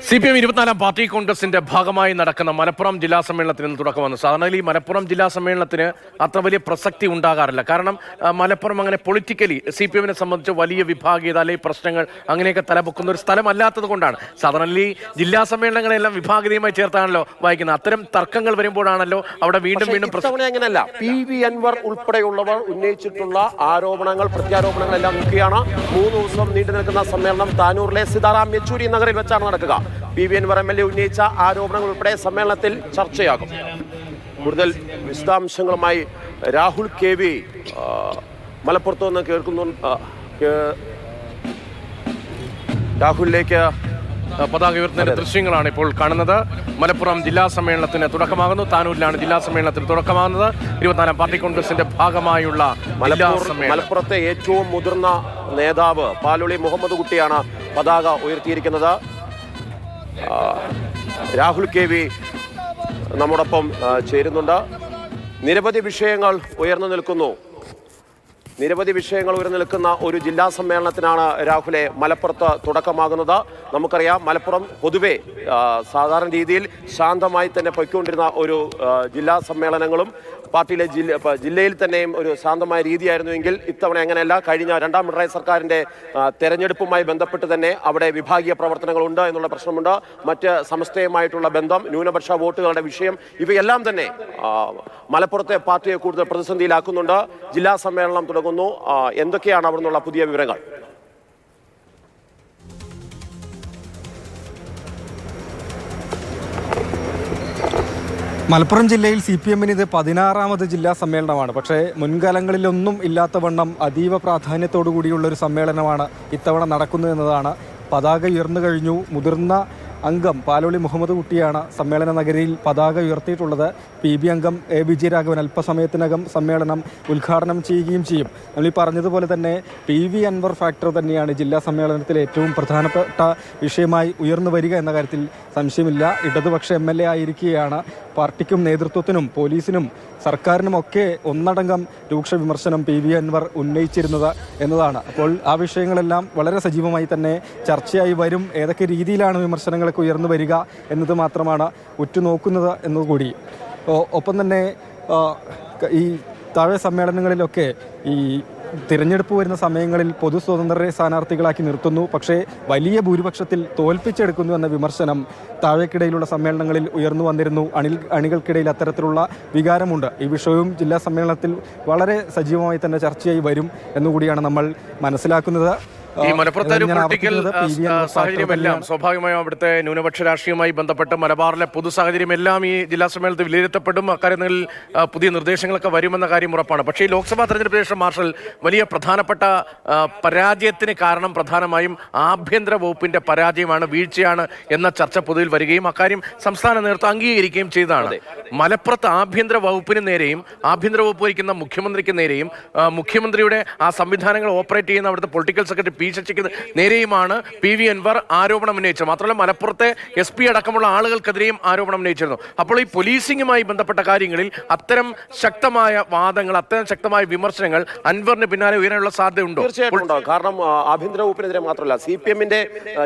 CPM 24-ാം party കോൺഗ്രസിന്റെ ഭാഗമായി നടക്കുന്ന മലപ്പുറം ജില്ലാ സമ്മേളനത്തിന് ഇന്ന് തുടക്കം വന്നു. സാധാരണ ഈ മലപ്പുറം ജില്ലാ സമ്മേളനത്തിന് അത്ര വലിയ പ്രസക്തി ഉണ്ടാകാറില്ല. കാരണം മലപ്പുറം അങ്ങനെ പൊളിറ്റിക്കലി CPM സംബന്ധിച്ച് വലിയ വിഭാഗീയത അല്ലെങ്കിൽ പ്രശ്നങ്ങൾ അങ്ങനെയൊക്കെ തലപൊക്കുന്ന ഒരു സ്ഥലമല്ലാത്തത് കൊണ്ടാണ്. സാധാരണ ഈ ജില്ലാ സമ്മേളനങ്ങളെല്ലാം വിഭാഗീയമായി ചേർത്താണല്ലോ വായിക്കുന്നത്. അത്തരം തർക്കങ്ങൾ വരുമ്പോഴാണല്ലോ അവിടെ വീണ്ടും അങ്ങനെയല്ല. PV അൻവർ ഉൾപ്പെടെയുള്ളവർ ഉന്നയിച്ചിട്ടുള്ള ആരോപണങ്ങൾ പ്രത്യാരോപണങ്ങളെല്ലാം നോക്കിയാണ് 3 ദിവസം നീണ്ടു നിൽക്കുന്ന സമ്മേളനം താനൂരിലെ സീതാറാം യെച്ചൂരി നഗറിൽ വെച്ചാണ് നടക്കുക. PV അൻവർ MLA ഉന്നയിച്ച ആരോപണങ്ങൾ ഉൾപ്പെടെ സമ്മേളനത്തിൽ ചർച്ചയാകും. കൂടുതൽ വിശദാംശങ്ങളുമായി രാഹുൽ KV മലപ്പുറത്ത് നിന്ന് രാഹുലിലേക്ക് പതാക ഉയർത്തുന്ന ദൃശ്യങ്ങളാണ് ഇപ്പോൾ കാണുന്നത്. മലപ്പുറം ജില്ലാ സമ്മേളനത്തിന് തുടക്കമാകുന്നു. താനൂരിലാണ് ജില്ലാ സമ്മേളനത്തിന് തുടക്കമാകുന്നത്. 24-ാം പാർട്ടി കോൺഗ്രസിന്റെ ഭാഗമായുള്ള മലപ്പുറത്തെ ഏറ്റവും മുതിർന്ന നേതാവ് പാലോളി മുഹമ്മദ് കുട്ടിയാണ് പതാക ഉയർത്തിയിരിക്കുന്നത്. രാഹുൽ KV നമ്മോടൊപ്പം ചേരുന്നുണ്ട്. നിരവധി വിഷയങ്ങൾ ഉയർന്നു നിൽക്കുന്ന ഒരു ജില്ലാ സമ്മേളനത്തിനാണ് രാഹുലെ മലപ്പുറത്ത് തുടക്കമാകുന്നത്. നമുക്കറിയാം, മലപ്പുറം പൊതുവെ സാധാരണ രീതിയിൽ ശാന്തമായി തന്നെ പൊയ്ക്കൊണ്ടിരുന്ന ഒരു ജില്ലാ സമ്മേളനങ്ങളും പാർട്ടിയിലെ ജില്ലയിൽ തന്നെയും ഒരു ശാന്തമായ രീതിയായിരുന്നുവെങ്കിൽ ഇത്തവണ അങ്ങനെയല്ല. കഴിഞ്ഞ 2ാം പിണറായി സർക്കാരിൻ്റെ തെരഞ്ഞെടുപ്പുമായി ബന്ധപ്പെട്ട് തന്നെ അവിടെ വിഭാഗീയ പ്രവർത്തനങ്ങളുണ്ട് എന്നുള്ള പ്രശ്നമുണ്ട്. മറ്റ് സംസ്ഥയുമായിട്ടുള്ള ബന്ധം, ന്യൂനപക്ഷ വോട്ടുകളുടെ വിഷയം, ഇവയെല്ലാം തന്നെ മലപ്പുറത്തെ പാർട്ടിയെ കൂടുതൽ പ്രതിസന്ധിയിലാക്കുന്നുണ്ട്. ജില്ലാ സമ്മേളനം തുടങ്ങുന്നു. എന്തൊക്കെയാണ് അവിടെ നിന്നുള്ള പുതിയ വിവരങ്ങൾ? മലപ്പുറം ജില്ലയിൽ CPM-ന് ഇത് 16ാമത് ജില്ലാ സമ്മേളനമാണ്. പക്ഷേ മുൻകാലങ്ങളിലൊന്നും ഇല്ലാത്ത വണ്ണം അതീവ പ്രാധാന്യത്തോടു കൂടിയുള്ള ഒരു സമ്മേളനമാണ് ഇത്തവണ നടക്കുന്നത് എന്നതാണ്. പതാക ഉയർന്നു കഴിഞ്ഞു. മുതിർന്ന അംഗം പാലോളി മുഹമ്മദ് കുട്ടിയാണ് സമ്മേളന നഗരിയിൽ പതാക ഉയർത്തിയിട്ടുള്ളത്. PB അംഗം A വിജയരാഘവൻ അല്പസമയത്തിനകം സമ്മേളനം ഉദ്ഘാടനം ചെയ്യുകയും ചെയ്യും. നമ്മൾ ഈ പറഞ്ഞതുപോലെ തന്നെ PV അൻവർ ഫാക്ടർ തന്നെയാണ് ജില്ലാ സമ്മേളനത്തിലെ ഏറ്റവും പ്രധാനപ്പെട്ട വിഷയമായി ഉയർന്നു വരിക എന്ന കാര്യത്തിൽ സംശയമില്ല. ഇടതുപക്ഷ MLA ആയിരിക്കുകയാണ്. പാർട്ടിക്കും നേതൃത്വത്തിനും പോലീസിനും സർക്കാരിനുമൊക്കെ ഒന്നടങ്കം രൂക്ഷ വിമർശനം PV അൻവർ ഉന്നയിച്ചിരുന്നത് എന്നതാണ്. അപ്പോൾ ആ വിഷയങ്ങളെല്ലാം വളരെ സജീവമായി തന്നെ ചർച്ചയായി വരും. ഏതൊക്കെ രീതിയിലാണ് വിമർശനങ്ങളൊക്കെ ഉയർന്നു വരിക എന്നത് മാത്രമാണ് ഉറ്റുനോക്കുന്നത് എന്നുകൂടി. ഒപ്പം തന്നെ ഈ താഴെ സമ്മേളനങ്ങളിലൊക്കെ ഈ തിരഞ്ഞെടുപ്പ് വരുന്ന സമയങ്ങളിൽ പൊതു സ്വതന്ത്രരെ സ്ഥാനാർത്ഥികളാക്കി നിർത്തുന്നു, പക്ഷേ വലിയ ഭൂരിപക്ഷത്തിൽ തോൽപ്പിച്ചെടുക്കുന്നു എന്ന വിമർശനം താഴേക്കിടയിലുള്ള സമ്മേളനങ്ങളിൽ ഉയർന്നു വന്നിരുന്നു. അണികൾക്കിടയിൽ അത്തരത്തിലുള്ള വികാരമുണ്ട്. ഈ വിഷയവും ജില്ലാ സമ്മേളനത്തിൽ വളരെ സജീവമായി തന്നെ ചർച്ചയായി വരും എന്നുകൂടിയാണ് നമ്മൾ മനസ്സിലാക്കുന്നത്. ഈ മലപ്പുറത്തെ ഒരു പൊളിറ്റിക്കൽ സാഹചര്യമെല്ലാം സ്വാഭാവികമായും അവിടുത്തെ ന്യൂനപക്ഷ രാഷ്ട്രീയവുമായി ബന്ധപ്പെട്ട് മലബാറിലെ പൊതു സാഹചര്യമെല്ലാം ഈ ജില്ലാ സമ്മേളനത്തിൽ വിലയിരുത്തപ്പെടും. അക്കാര്യങ്ങളിൽ പുതിയ നിർദ്ദേശങ്ങളൊക്കെ വരുമെന്ന കാര്യം ഉറപ്പാണ്. പക്ഷേ ഈ ലോക്സഭാ തെരഞ്ഞെടുപ്പ് ശേഷം മാർഷൽ വലിയ പ്രധാനപ്പെട്ട പരാജയത്തിന് കാരണം പ്രധാനമായും ആഭ്യന്തര വകുപ്പിന്റെ പരാജയമാണ്, വീഴ്ചയാണ് എന്ന ചർച്ച പൊതുവിൽ വരികയും അക്കാര്യം സംസ്ഥാന നേതൃത്വം അംഗീകരിക്കുകയും ചെയ്തതാണ്. മലപ്പുറത്ത് ആഭ്യന്തര വകുപ്പിന് നേരെയും ആഭ്യന്തര വകുപ്പ് ഭരിക്കുന്ന മുഖ്യമന്ത്രിക്ക് നേരെയും മുഖ്യമന്ത്രിയുടെ ആ സംവിധാനങ്ങൾ ഓപ്പറേറ്റ് ചെയ്യുന്ന അവിടുത്തെ പൊളിറ്റിക്കൽ സെക്രട്ടറി ശിക്ക് നേരെയുമാണ് PV അൻവർ ആരോപണം ഉന്നയിച്ചത്. മാത്രമല്ല മലപ്പുറത്തെ SP അടക്കമുള്ള ആളുകൾക്കെതിരെയും ആരോപണം ഉന്നയിച്ചിരുന്നു. അപ്പോൾ ഈ പോലീസിംഗുമായി ബന്ധപ്പെട്ട കാര്യങ്ങളിൽ അത്തരം ശക്തമായ വാദങ്ങൾ, അത്തരം ശക്തമായ വിമർശനങ്ങൾ അൻവറിന് പിന്നാലെ ഉയരാനുള്ള സാധ്യതയുണ്ടോ? തീർച്ചയായിട്ടും. കാരണം ആഭ്യന്തര വകുപ്പിനെതിരെ മാത്രമല്ല, CPM-ന്റെ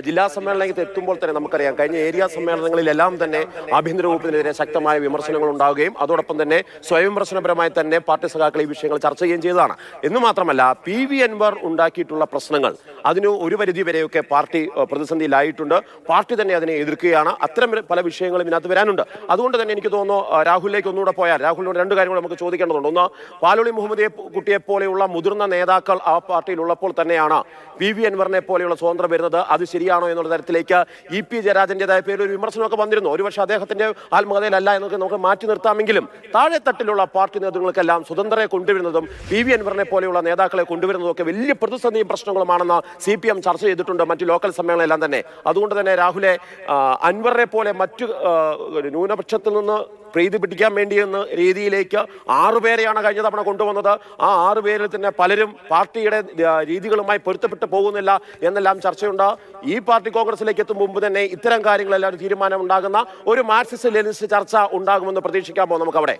ജില്ലാ സമ്മേളനത്തിൽ എത്തുമ്പോൾ തന്നെ നമുക്കറിയാം, കഴിഞ്ഞ ഏരിയ സമ്മേളനങ്ങളിലെല്ലാം തന്നെ ആഭ്യന്തര വകുപ്പിനെതിരെ ശക്തമായ വിമർശനങ്ങൾ ഉണ്ടാവുകയും അതോടൊപ്പം തന്നെ സ്വയം വിമർശനപരമായി തന്നെ പാർട്ടി സഖാക്കൾ ഈ വിഷയങ്ങൾ ചർച്ച ചെയ്യുകയും ചെയ്തതാണ്. എന്ന് മാത്രമല്ല, PV അൻവർ ഉണ്ടാക്കിയിട്ടുള്ള പ്രശ്നങ്ങൾ അതിന് ഒരു പരിധി വരെയൊക്കെ പാർട്ടി പ്രതിസന്ധിയിലായിട്ടുണ്ട്. പാർട്ടി തന്നെ അതിനെ എതിർക്കുകയാണ്. അത്തരം പല വിഷയങ്ങളും ഇതിനകത്ത് വരാനുണ്ട്. അതുകൊണ്ട് തന്നെ എനിക്ക് തോന്നുന്നു രാഹുലിലേക്ക് ഒന്നുകൂടെ പോയാൽ രാഹുലിനോട് 2 കാര്യങ്ങൾ നമുക്ക് ചോദിക്കേണ്ടതുണ്ട്. ഒന്ന്, പാലോളി മുഹമ്മദ് കുട്ടിയെ പോലെയുള്ള മുതിർന്ന നേതാക്കൾ ആ പാർട്ടിയിൽ ഉള്ളപ്പോൾ തന്നെയാണ് PV അൻവറിനെ പോലെയുള്ള സ്വതന്ത്രം വരുന്നത്. അത് ശരിയാണോ എന്നുള്ള തരത്തിലേക്ക് EP ജയരാജന്റേതായ പേരിൽ ഒരു വിമർശനമൊക്കെ വന്നിരുന്നു. ഒരുപക്ഷെ അദ്ദേഹത്തിന്റെ ആത്മകഥയിലല്ല എന്നൊക്കെ നമുക്ക് മാറ്റി നിർത്താമെങ്കിലും താഴെത്തട്ടിലുള്ള പാർട്ടി നേതൃത്വങ്ങൾക്കെല്ലാം സ്വതന്ത്രരെ കൊണ്ടുവരുന്നതും PV അൻവറിനെ പോലെയുള്ള നേതാക്കളെ കൊണ്ടുവരുന്നതും ഒക്കെ വലിയ പ്രതിസന്ധിയും പ്രശ്നങ്ങളുമാണെന്ന് CPM ചർച്ച ചെയ്തിട്ടുണ്ട് മറ്റു ലോക്കൽ സമ്മേളനം എല്ലാം തന്നെ. അതുകൊണ്ട് തന്നെ രാഹുലെ അൻവറിനെ പോലെ മറ്റു ന്യൂനപക്ഷത്തിൽ നിന്ന് പ്രീതി പിടിക്കാൻ വേണ്ടി എന്ന രീതിയിലേക്ക് 6 പേരെയാണ് കഴിഞ്ഞ തവണ കൊണ്ടുവന്നത്. ആ 6 പേരിൽ തന്നെ പലരും പാർട്ടിയുടെ രീതികളുമായി പൊരുത്തപ്പെട്ട് പോകുന്നില്ല എന്നെല്ലാം ചർച്ചയുണ്ട്. ഈ പാർട്ടി കോൺഗ്രസിലേക്ക് എത്തും മുമ്പ് തന്നെ ഇത്തരം കാര്യങ്ങളെല്ലാം ഒരു തീരുമാനം ഉണ്ടാകുന്ന ഒരു മാർക്സിസ്റ്റ് ലെനിനിസ്റ്റ് ചർച്ച ഉണ്ടാകുമെന്ന് പ്രതീക്ഷിക്കാമോ നമുക്കവിടെ?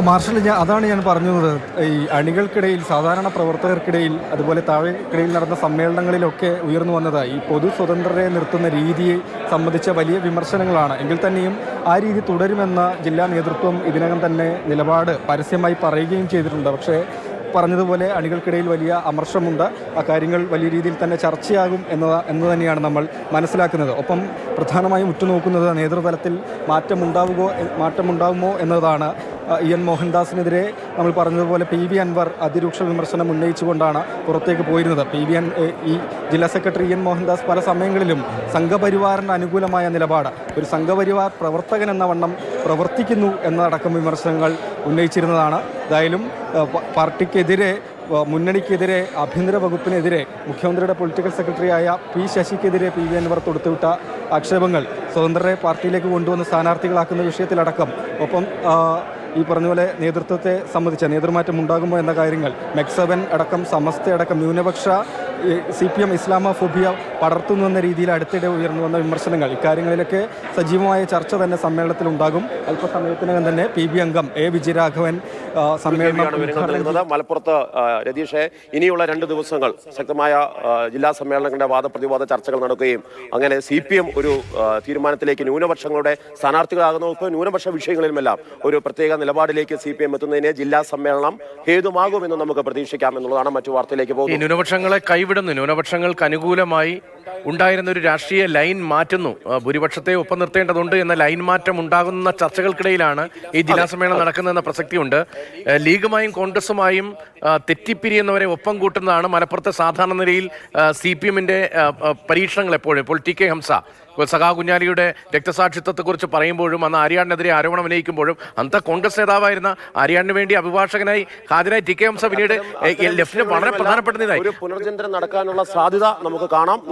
മാർഷൽ, അതാണ് ഞാൻ പറഞ്ഞത്. ഈ അണികൾക്കിടയിൽ, സാധാരണ പ്രവർത്തകർക്കിടയിൽ, അതുപോലെ താഴെക്കിടയിൽ നടന്ന സമ്മേളനങ്ങളിലൊക്കെ ഉയർന്നു വന്നത് ഈ പൊതു സ്വതന്ത്രരെ നിർത്തുന്ന രീതിയെ സംബന്ധിച്ച വലിയ വിമർശനങ്ങളാണ്. എങ്കിൽ തന്നെയും ആ രീതി തുടരുമെന്ന ജില്ലാ നേതൃത്വം ഇതിനകം തന്നെ നിലപാട് പരസ്യമായി പറയുകയും ചെയ്തിട്ടുണ്ട്. പക്ഷേ പറഞ്ഞതുപോലെ അണികൾക്കിടയിൽ വലിയ അമർഷമുണ്ട്. ആ കാര്യങ്ങൾ വലിയ രീതിയിൽ തന്നെ ചർച്ചയാകും എന്ന് തന്നെയാണ് നമ്മൾ മനസ്സിലാക്കുന്നത്. ഒപ്പം പ്രധാനമായും ഉറ്റുനോക്കുന്നത് നേതൃതലത്തിൽ മാറ്റമുണ്ടാകുമോ എന്നതാണ്. എൻ മോഹൻദാസിനെതിരെ നമ്മൾ പറഞ്ഞതുപോലെ PV അൻവർ അതിരൂക്ഷ വിമർശനം ഉന്നയിച്ചുകൊണ്ടാണ് പുറത്തേക്ക് പോയിരുന്നത്. ഈ ജില്ലാ സെക്രട്ടറി എൻ മോഹൻദാസ് പല സമയങ്ങളിലും സംഘപരിവാറിന് അനുകൂലമായ നിലപാട്, ഒരു സംഘപരിവാർ പ്രവർത്തകൻ എന്ന വണ്ണം പ്രവർത്തിക്കുന്നു എന്നതടക്കം വിമർശനങ്ങൾ ഉന്നയിച്ചിരുന്നതാണ്. എന്തായാലും പാർട്ടിക്കെതിരെ, മുന്നണിക്കെതിരെ, ആഭ്യന്തര വകുപ്പിനെതിരെ, മുഖ്യമന്ത്രിയുടെ പൊളിറ്റിക്കൽ സെക്രട്ടറിയായ P ശശിക്കെതിരെ PV അൻവർ തൊടുത്തുവിട്ട ആക്ഷേപങ്ങൾ സ്വതന്ത്രരെ പാർട്ടിയിലേക്ക് കൊണ്ടുവന്ന് സ്ഥാനാർത്ഥികളാക്കുന്ന വിഷയത്തിലടക്കം, ഒപ്പം ഈ പറഞ്ഞ പോലെ നേതൃത്വത്തെ സംബന്ധിച്ച നേതൃമാറ്റം ഉണ്ടാകുമോ എന്ന കാര്യങ്ങൾ, മെക്സവൻ അടക്കം, സമസ്തയടക്കം ന്യൂനപക്ഷ CPM ഇസ്ലാമോഫോബിയ പടർത്തുന്നു എന്ന രീതിയിൽ അടുത്തിടെ ഉയർന്നു വന്ന വിമർശനങ്ങൾ, ഇക്കാര്യങ്ങളിലൊക്കെ സജീവമായ ചർച്ച തന്നെ സമ്മേളനത്തിലുണ്ടാകും. അല്പസമയത്തിനകം തന്നെ PB അംഗം A വിജയരാഘവൻ സമ്മേളനം മലപ്പുറത്ത്. രതീഷെ, ഇനിയുള്ള 2 ദിവസങ്ങൾ ശക്തമായ ജില്ലാ സമ്മേളനങ്ങളുടെ വാദപ്രതിവാദ ചർച്ചകൾ നടക്കുകയും അങ്ങനെ CPM ഒരു തീരുമാനത്തിലേക്ക്, ന്യൂനപക്ഷങ്ങളുടെ സ്ഥാനാർത്ഥികളാകുന്ന ന്യൂനപക്ഷ വിഷയങ്ങളിലുമെല്ലാം ഒരു പ്രത്യേക നിലപാടിലേക്ക് CPM എത്തുന്നതിന് ജില്ലാ സമ്മേളനം ഹേതുമാകുമെന്ന് നമുക്ക് പ്രതീക്ഷിക്കാം എന്നുള്ളതാണ്. മറ്റു വാർത്തയിലേക്ക് പോകുന്നത്. ഈ ന്യൂനപക്ഷങ്ങളെ കൈവിടുന്നു, ന്യൂനപക്ഷങ്ങൾക്ക് അനുകൂലമായി ഉണ്ടായിരുന്ന ഒരു രാഷ്ട്രീയ ലൈൻ മാറ്റുന്നു, ഭൂരിപക്ഷത്തെ ഒപ്പം നിർത്തേണ്ടതുണ്ട് എന്ന ലൈൻ മാറ്റം ഉണ്ടാകുന്ന ചർച്ചകൾക്കിടയിലാണ് ഈ ജില്ലാ സമ്മേളനം നടക്കുന്നതെന്ന പ്രസക്തിയുണ്ട്. ലീഗുമായും കോൺഗ്രസുമായും തെറ്റിപ്പിരിയുന്നവരെ ഒപ്പം കൂട്ടുന്നതാണ് മലപ്പുറത്തെ സാധാരണ നിലയിൽ CPM-ന്റെ പരീക്ഷണങ്ങൾ. എപ്പോഴും ഇപ്പോൾ TK ഹംസ സഖാ കുഞ്ഞാലിയുടെ രക്തസാക്ഷിത്വത്തെക്കുറിച്ച് പറയുമ്പോഴും, അന്ന് ആര്യാടിനെതിരെ ആരോപണം ഉന്നയിക്കുമ്പോഴും, അന്നത്തെ കോൺഗ്രസ് നേതാവായിരുന്ന ആര്യാടിന് വേണ്ടി അഭിഭാഷകനായി ഹാജരായി TK ഹംസ പിന്നീട് ലെഫ്റ്റിന് വളരെ പ്രധാനപ്പെട്ട നേതായി. ഒരു പുനർജന്മം നടക്കാനുള്ള സാധ്യത നമുക്ക് കാണാം.